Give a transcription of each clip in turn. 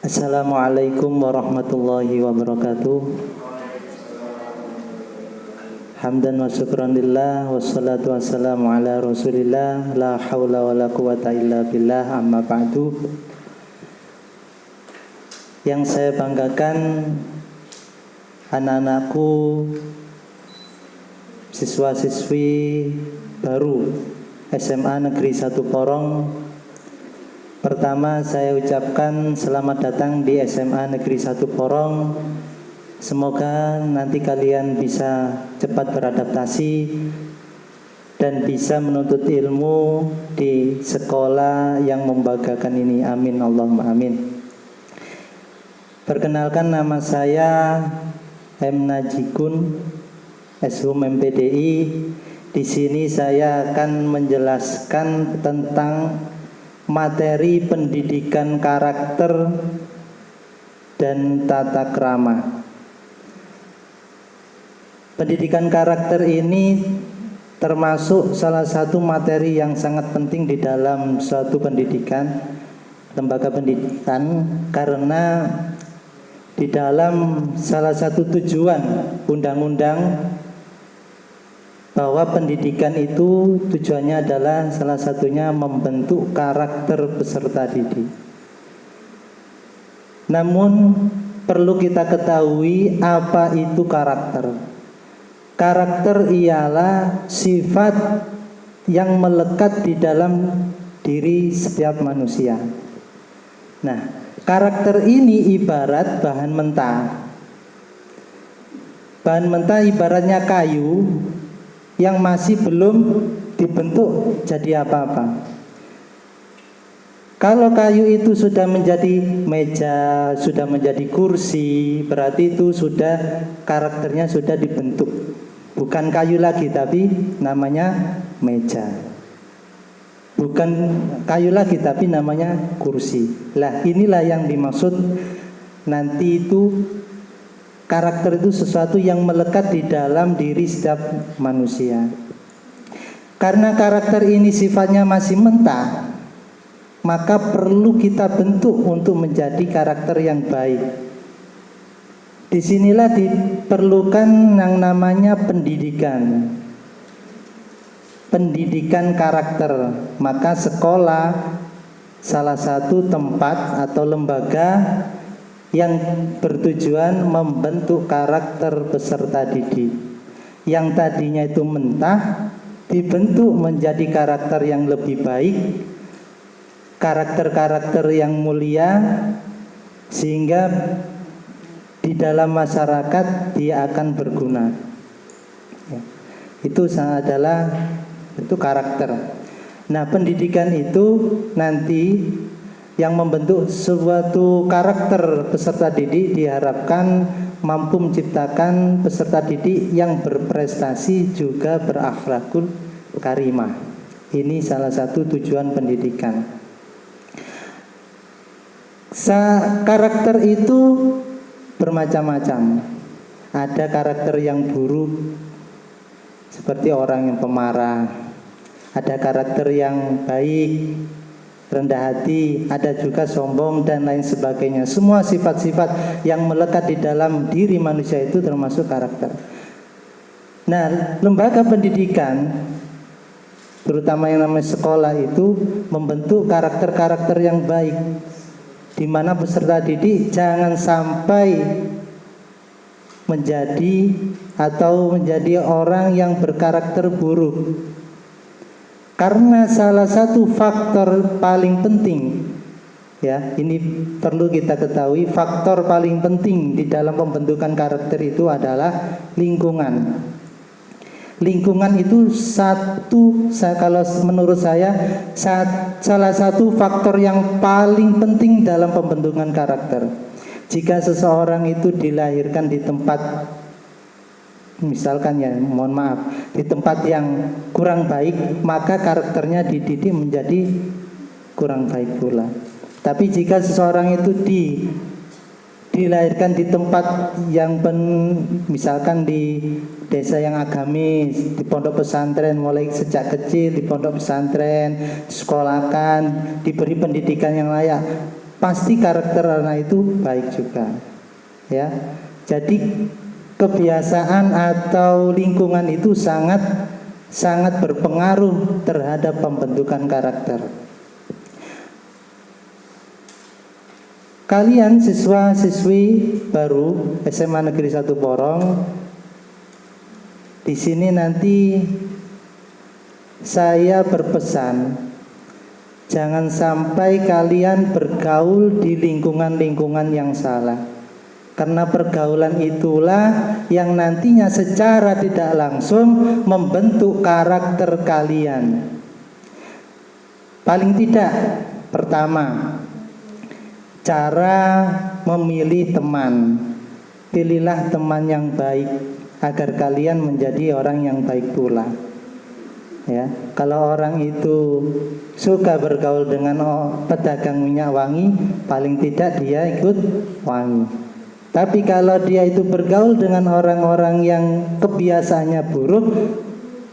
Assalamualaikum warahmatullahi wabarakatuh. Hamdan wa syukran lillah, wassalatu wassalamu ala rasulillah, la hawla wa la quwata illa billah, amma ba'du. Yang saya banggakan anak-anakku, siswa-siswi baru SMA Negeri 1 Porong. Pertama saya ucapkan selamat datang di SMA Negeri 1 Porong. Semoga nanti kalian bisa cepat beradaptasi dan bisa menuntut ilmu di sekolah yang membanggakan ini. Amin Allahumma amin. Perkenalkan, nama saya M. Najikun, Shum MPDI. Di sini saya akan menjelaskan tentang materi pendidikan karakter dan tata krama. Pendidikan karakter ini termasuk salah satu materi yang sangat penting di dalam suatu pendidikan, lembaga pendidikan, karena di dalam salah satu tujuan undang-undang bahwa pendidikan itu tujuannya adalah salah satunya membentuk karakter peserta didik. Namun perlu kita ketahui apa itu karakter. Karakter ialah sifat yang melekat di dalam diri setiap manusia. Nah, karakter ini ibarat bahan mentah. Bahan mentah ibaratnya kayu yang masih belum dibentuk jadi apa-apa. Kalau kayu itu sudah menjadi meja, sudah menjadi kursi, berarti itu sudah karakternya sudah dibentuk. Bukan kayu lagi, tapi namanya meja. Bukan kayu lagi, tapi namanya kursi. Lah, inilah yang dimaksud nanti itu. Karakter itu sesuatu yang melekat di dalam diri setiap manusia. Karena karakter ini sifatnya masih mentah, maka perlu kita bentuk untuk menjadi karakter yang baik. Disinilah diperlukan yang namanya pendidikan. Pendidikan karakter. Maka sekolah salah satu tempat atau lembaga yang bertujuan membentuk karakter peserta didik. Yang tadinya itu mentah dibentuk menjadi karakter yang lebih baik, karakter-karakter yang mulia, sehingga di dalam masyarakat dia akan berguna. Itu adalah karakter. Nah, pendidikan itu nanti yang membentuk suatu karakter peserta didik diharapkan mampu menciptakan peserta didik yang berprestasi juga berakhlakul karimah. Ini salah satu tujuan pendidikan. Karakter itu bermacam-macam. Ada karakter yang buruk seperti orang yang pemarah. Ada karakter yang baik, rendah hati, ada juga sombong dan lain sebagainya. Semua sifat-sifat yang melekat di dalam diri manusia itu termasuk karakter. Nah, lembaga pendidikan, terutama yang namanya sekolah, itu membentuk karakter-karakter yang baik, di mana peserta didik jangan sampai menjadi orang yang berkarakter buruk. Karena salah satu faktor paling penting, ya, ini perlu kita ketahui, faktor paling penting di dalam pembentukan karakter itu adalah lingkungan. Lingkungan itu kalau menurut saya salah satu faktor yang paling penting dalam pembentukan karakter. Jika seseorang itu dilahirkan di tempat, misalkan ya, mohon maaf, di tempat yang kurang baik, maka karakternya dididik menjadi kurang baik pula. Tapi jika seseorang itu dilahirkan di tempat yang misalkan di desa yang agamis, di pondok pesantren, mulai sejak kecil di pondok pesantren, disekolahkan, diberi pendidikan yang layak, pasti karakter anak itu baik juga. Ya. Jadi kebiasaan atau lingkungan itu sangat berpengaruh terhadap pembentukan karakter. Kalian siswa-siswi baru SMA Negeri 1 Porong, di sini nanti saya berpesan, jangan sampai kalian bergaul di lingkungan-lingkungan yang salah. Karena pergaulan itulah yang nantinya secara tidak langsung membentuk karakter kalian. Paling tidak, pertama, cara memilih teman. Pilihlah teman yang baik agar kalian menjadi orang yang baik pula. Ya, kalau orang itu suka bergaul dengan pedagang minyak wangi, paling tidak dia ikut wangi. Tapi kalau dia itu bergaul dengan orang-orang yang kebiasaannya buruk,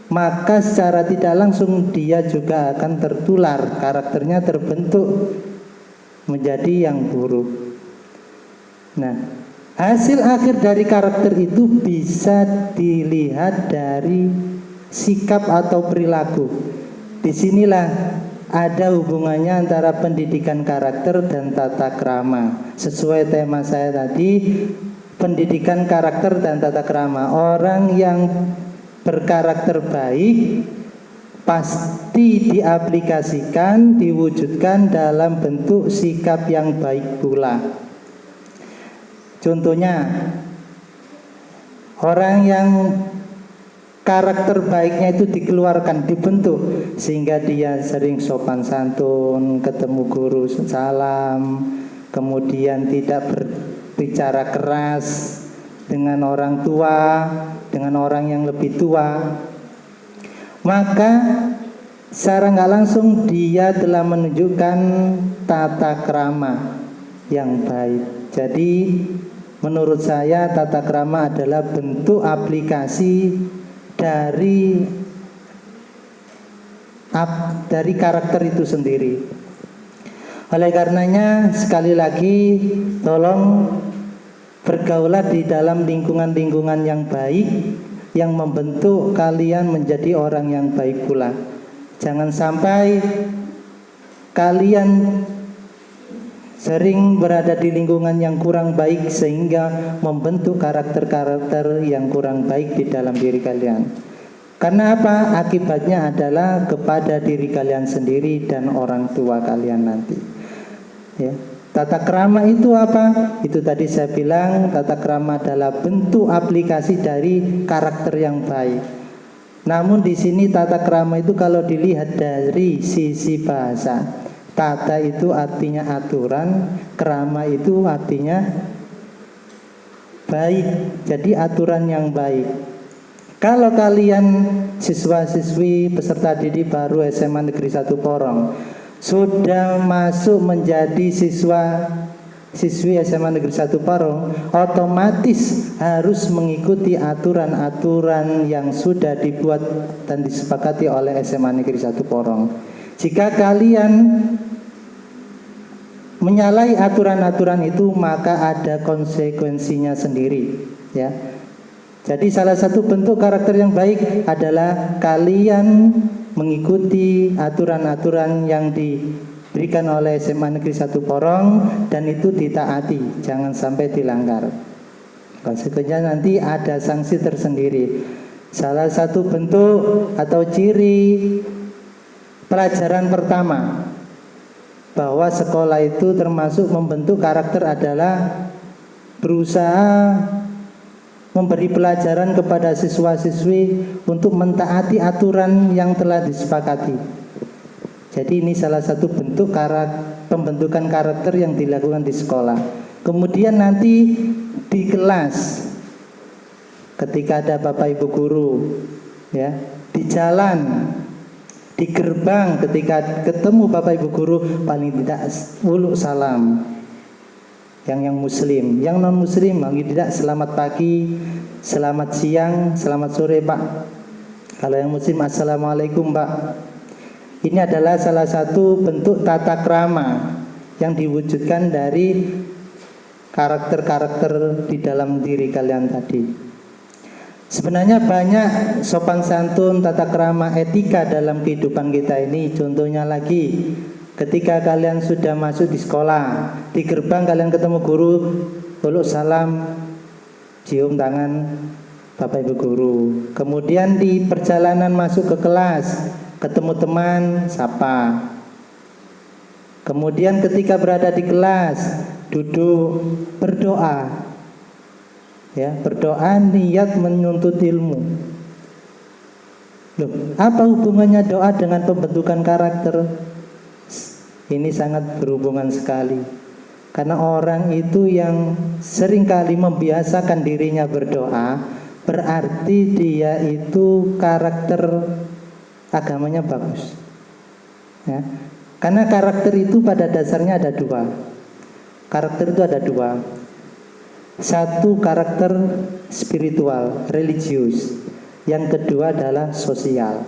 maka secara tidak langsung dia juga akan tertular, karakternya terbentuk menjadi yang buruk. Nah, hasil akhir dari karakter itu bisa dilihat dari sikap atau perilaku. Disinilah ada hubungannya antara pendidikan karakter dan tata krama. Sesuai tema saya tadi, pendidikan karakter dan tata krama. Orang yang berkarakter baik pasti diaplikasikan, diwujudkan dalam bentuk sikap yang baik pula. Contohnya, orang yang karakter baiknya itu dikeluarkan, dibentuk, sehingga dia sering sopan santun, ketemu guru salam, kemudian tidak berbicara keras dengan orang tua, dengan orang yang lebih tua, maka secara nggak langsung dia telah menunjukkan tata krama yang baik. Jadi menurut saya tata krama adalah bentuk aplikasi dari karakter itu sendiri. Oleh karenanya sekali lagi tolong bergaulah di dalam lingkungan-lingkungan yang baik, yang membentuk kalian menjadi orang yang baik pula. Jangan sampai kalian sering berada di lingkungan yang kurang baik sehingga membentuk karakter-karakter yang kurang baik di dalam diri kalian. Karena apa? Akibatnya adalah kepada diri kalian sendiri dan orang tua kalian nanti. Ya. Tata krama itu apa? Itu tadi saya bilang, tata krama adalah bentuk aplikasi dari karakter yang baik. Namun di sini tata krama itu kalau dilihat dari sisi bahasa, tata itu artinya aturan, krama itu artinya baik. Jadi aturan yang baik. Kalau kalian siswa-siswi peserta didik baru SMA Negeri 1 Porong sudah masuk menjadi siswi SMA Negeri 1 Porong, otomatis harus mengikuti aturan-aturan yang sudah dibuat dan disepakati oleh SMA Negeri 1 Porong. Jika kalian menyalahi aturan-aturan itu, maka ada konsekuensinya sendiri, ya. Jadi salah satu bentuk karakter yang baik adalah kalian mengikuti aturan-aturan yang diberikan oleh SMA Negeri 1 Porong dan itu ditaati, jangan sampai dilanggar. Konsekuensinya nanti ada sanksi tersendiri. Salah satu bentuk atau ciri pelajaran pertama bahwa sekolah itu termasuk membentuk karakter adalah berusaha memberi pelajaran kepada siswa-siswi untuk mentaati aturan yang telah disepakati. Jadi ini salah satu bentuk pembentukan karakter yang dilakukan di sekolah. Kemudian nanti di kelas, ketika ada Bapak Ibu guru, ya, di jalan, di gerbang, ketika ketemu Bapak Ibu guru, paling tidak uluk salam. Yang muslim, yang non muslim paling tidak selamat pagi, selamat siang, selamat sore Pak. Kalau yang muslim assalamualaikum Pak. Ini adalah salah satu bentuk tata krama yang diwujudkan dari karakter-karakter di dalam diri kalian tadi. Sebenarnya banyak sopan santun, tata krama, etika dalam kehidupan kita ini. Contohnya lagi, ketika kalian sudah masuk di sekolah, di gerbang kalian ketemu guru, peluk salam, cium tangan Bapak Ibu guru. Kemudian di perjalanan masuk ke kelas, ketemu teman, sapa. Kemudian ketika berada di kelas, duduk, berdoa. Ya, berdoa niat menuntut ilmu. Loh, apa hubungannya doa dengan pembentukan karakter? Ini sangat berhubungan sekali. Karena orang itu yang seringkali membiasakan dirinya berdoa, berarti dia itu karakter agamanya bagus. Ya. Karena karakter itu pada dasarnya ada dua. Karakter itu ada dua. Satu karakter spiritual, religius. Yang kedua adalah sosial.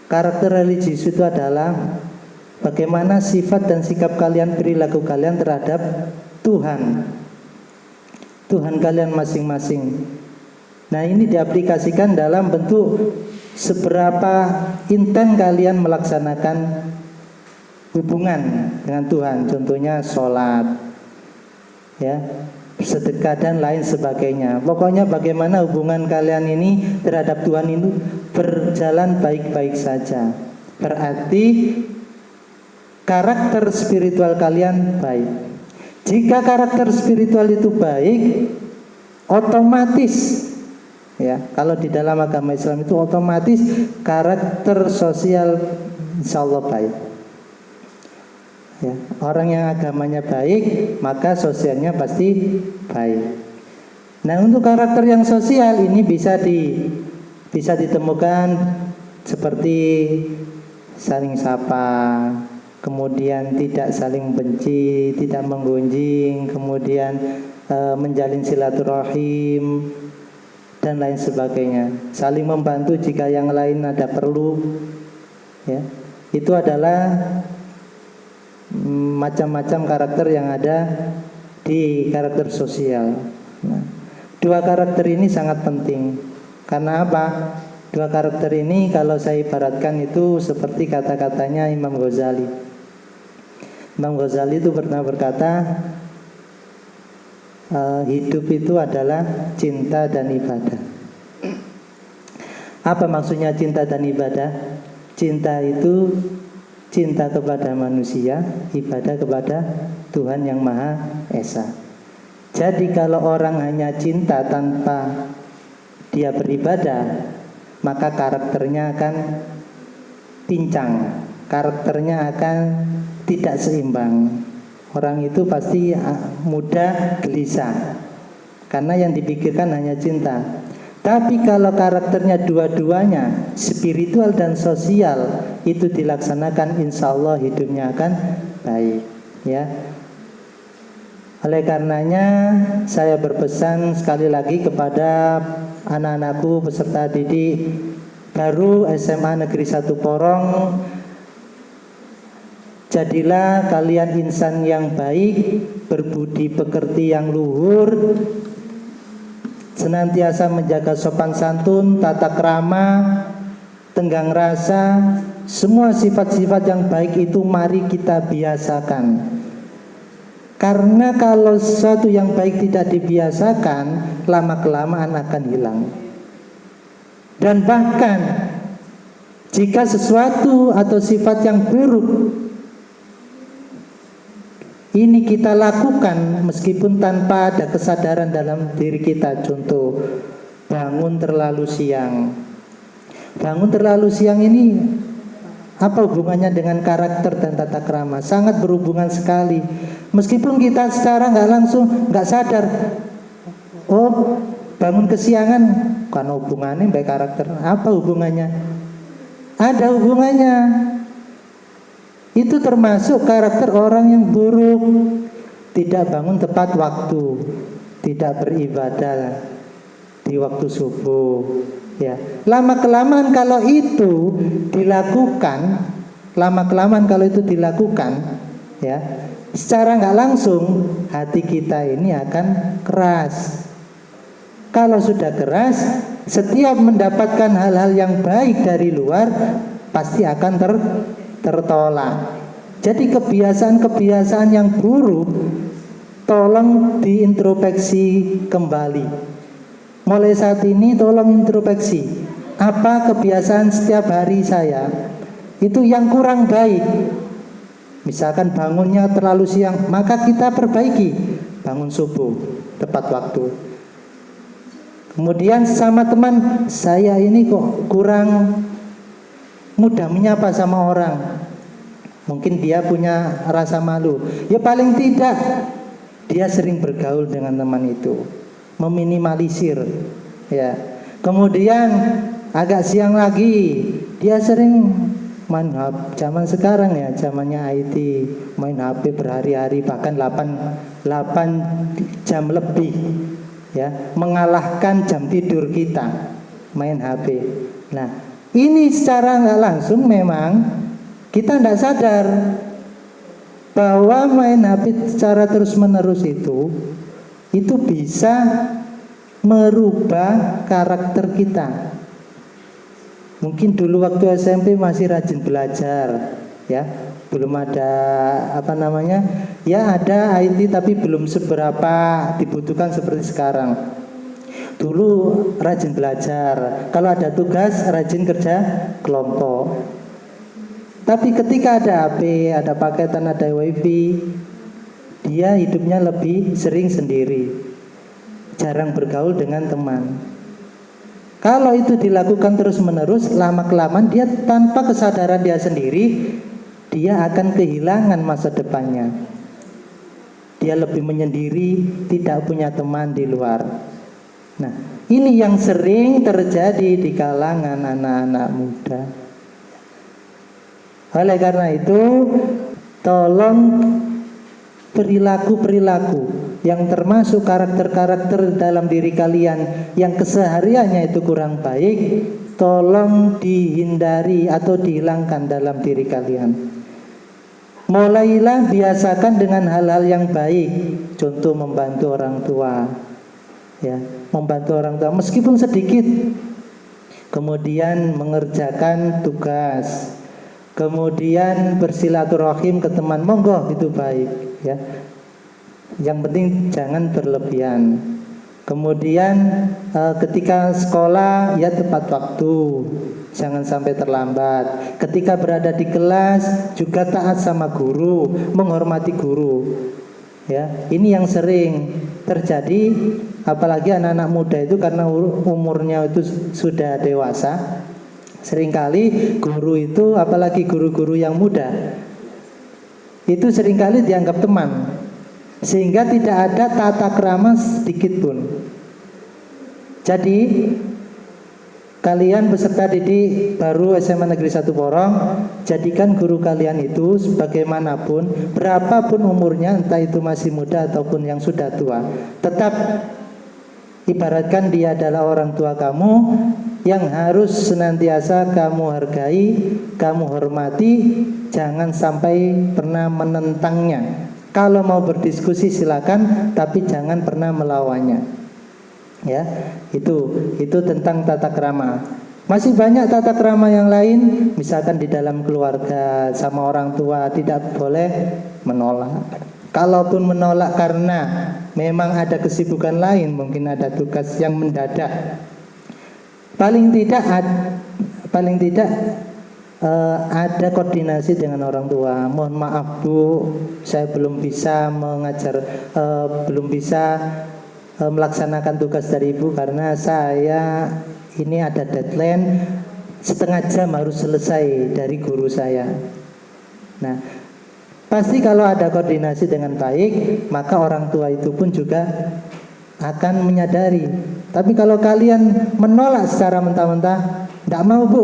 Karakter religius itu adalah bagaimana sifat dan sikap kalian, perilaku kalian terhadap Tuhan. Tuhan kalian masing-masing. Nah, ini diaplikasikan dalam bentuk seberapa intens kalian melaksanakan hubungan dengan Tuhan. Contohnya sholat, ya, sedekah dan lain sebagainya. Pokoknya bagaimana hubungan kalian ini terhadap Tuhan itu berjalan baik-baik saja. Berarti karakter spiritual kalian baik. Jika karakter spiritual itu baik, otomatis, ya, kalau di dalam agama Islam itu otomatis karakter sosial insya Allah baik. Ya, orang yang agamanya baik, maka sosialnya pasti baik. Nah, untuk karakter yang sosial ini bisa ditemukan seperti saling sapa, kemudian tidak saling benci, tidak menggunjing, kemudian menjalin silaturahim dan lain sebagainya. Saling membantu jika yang lain ada perlu. Ya, itu adalah macam-macam karakter yang ada di karakter sosial. Nah, dua karakter ini sangat penting. Karena apa? Dua karakter ini kalau saya ibaratkan itu seperti kata-katanya Imam Ghazali. Imam Ghazali itu pernah berkata, hidup itu adalah cinta dan ibadah. Apa maksudnya cinta dan ibadah? Cinta itu cinta kepada manusia, ibadah kepada Tuhan yang Maha Esa. Jadi kalau orang hanya cinta tanpa dia beribadah, maka karakternya akan pincang, karakternya akan tidak seimbang. Orang itu pasti mudah gelisah, karena yang dipikirkan hanya cinta. Tapi kalau karakternya dua-duanya, spiritual dan sosial, itu dilaksanakan, insya Allah hidupnya akan baik. Ya. Oleh karenanya saya berpesan sekali lagi kepada anak-anakku peserta didik baru SMA Negeri 1 Porong, jadilah kalian insan yang baik, berbudi pekerti yang luhur, senantiasa menjaga sopan santun, tata krama, tenggang rasa, semua sifat-sifat yang baik itu mari kita biasakan. Karena kalau sesuatu yang baik tidak dibiasakan, lama-kelamaan akan hilang. Dan bahkan jika sesuatu atau sifat yang buruk ini kita lakukan meskipun tanpa ada kesadaran dalam diri kita. Contoh, bangun terlalu siang. Bangun terlalu siang ini apa hubungannya dengan karakter dan tata krama? Sangat berhubungan sekali. Meskipun kita secara nggak sadar, oh bangun kesiangan, kan hubungannya baik karakter. Apa hubungannya? Ada hubungannya. Itu termasuk karakter orang yang buruk, tidak bangun tepat waktu, tidak beribadah di waktu subuh. Ya, lama-kelamaan kalau itu dilakukan, ya, secara nggak langsung hati kita ini akan keras. Kalau sudah keras, setiap mendapatkan hal-hal yang baik dari luar pasti akan tertolak. Jadi kebiasaan-kebiasaan yang buruk tolong diintrospeksi kembali. Mulai saat ini tolong introspeksi. Apa kebiasaan setiap hari saya itu yang kurang baik? Misalkan bangunnya terlalu siang, maka kita perbaiki. Bangun subuh tepat waktu. Kemudian sama teman, saya ini kok kurang mudah menyapa sama orang. Mungkin dia punya rasa malu. Ya paling tidak dia sering bergaul dengan teman itu, meminimalisir. Ya. Kemudian agak siang lagi dia sering main HP. Zaman sekarang ya, zamannya IT, main HP berhari-hari bahkan 8 jam lebih. Ya, mengalahkan jam tidur kita main HP. Nah, ini secara nggak langsung memang kita tidak sadar bahwa main HP secara terus-menerus itu bisa merubah karakter kita. Mungkin dulu waktu SMP masih rajin belajar, ya, belum ada ya ada IT tapi belum seberapa dibutuhkan seperti sekarang. Dulu rajin belajar, kalau ada tugas rajin kerja kelompok. Tapi ketika ada HP, ada paketan, ada WiFi, dia hidupnya lebih sering sendiri, jarang bergaul dengan teman. Kalau itu dilakukan terus-menerus, lama-kelamaan dia tanpa kesadaran dia sendiri, dia akan kehilangan masa depannya. Dia lebih menyendiri, tidak punya teman di luar. Nah, ini yang sering terjadi di kalangan anak-anak muda. Oleh karena itu, tolong perilaku-perilaku yang termasuk karakter-karakter dalam diri kalian yang kesehariannya itu kurang baik, tolong dihindari atau dihilangkan dalam diri kalian. Mulailah biasakan dengan hal-hal yang baik. Contoh membantu orang tua, ya, membantu orang tua meskipun sedikit. Kemudian mengerjakan tugas. Kemudian bersilaturahim ke teman, monggo, itu baik, ya. Yang penting jangan berlebihan. Kemudian ketika sekolah ya tepat waktu, jangan sampai terlambat. Ketika berada di kelas juga taat sama guru, menghormati guru. Ya, ini yang sering terjadi, apalagi anak-anak muda itu karena umurnya itu sudah dewasa. Seringkali guru itu, apalagi guru-guru yang muda, itu seringkali dianggap teman, sehingga tidak ada tata krama sedikit pun. Jadi kalian peserta didik baru SMA Negeri 1 Porong, jadikan guru kalian itu sebagaimanapun, berapapun umurnya, entah itu masih muda ataupun yang sudah tua, tetap ibaratkan dia adalah orang tua kamu yang harus senantiasa kamu hargai, kamu hormati, jangan sampai pernah menentangnya. Kalau mau berdiskusi silakan, tapi jangan pernah melawannya. Ya, itu tentang tata krama. Masih banyak tata krama yang lain, misalkan di dalam keluarga sama orang tua tidak boleh menolak. Kalaupun menolak karena memang ada kesibukan lain, mungkin ada tugas yang mendadak, paling tidak ada koordinasi dengan orang tua. Mohon maaf Bu, saya belum bisa mengajar, belum bisa melaksanakan tugas dari Ibu karena saya ini ada deadline, setengah jam harus selesai dari guru saya. Nah, pasti kalau ada koordinasi dengan baik, maka orang tua itu pun juga akan menyadari. Tapi kalau kalian menolak secara mentah-mentah, tidak mau Bu,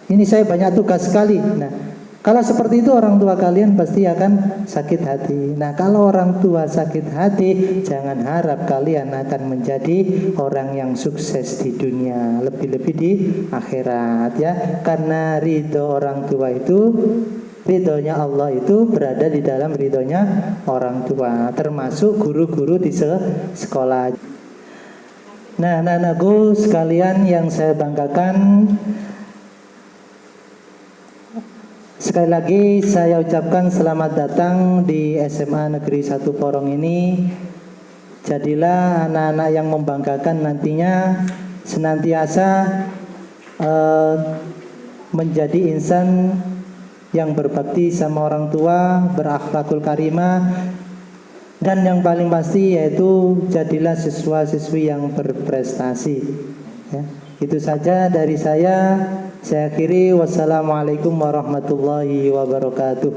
ini saya banyak tugas sekali. Nah, kalau seperti itu orang tua kalian pasti akan sakit hati. Nah, kalau orang tua sakit hati, jangan harap kalian akan menjadi orang yang sukses di dunia, lebih-lebih di akhirat, ya. Karena ridho orang tua itu ridhonya Allah itu berada di dalam ridhonya orang tua, termasuk guru-guru di sekolah. Nah, anak-anakku sekalian yang saya banggakan, sekali lagi saya ucapkan selamat datang di SMA Negeri 1 Porong ini. Jadilah anak-anak yang membanggakan nantinya, senantiasa menjadi insan yang berbakti sama orang tua, berakhlakul karimah, dan yang paling pasti yaitu jadilah siswa-siswi yang berprestasi. Ya, itu saja dari saya. Saya akhiri, wassalamualaikum warahmatullahi wabarakatuh.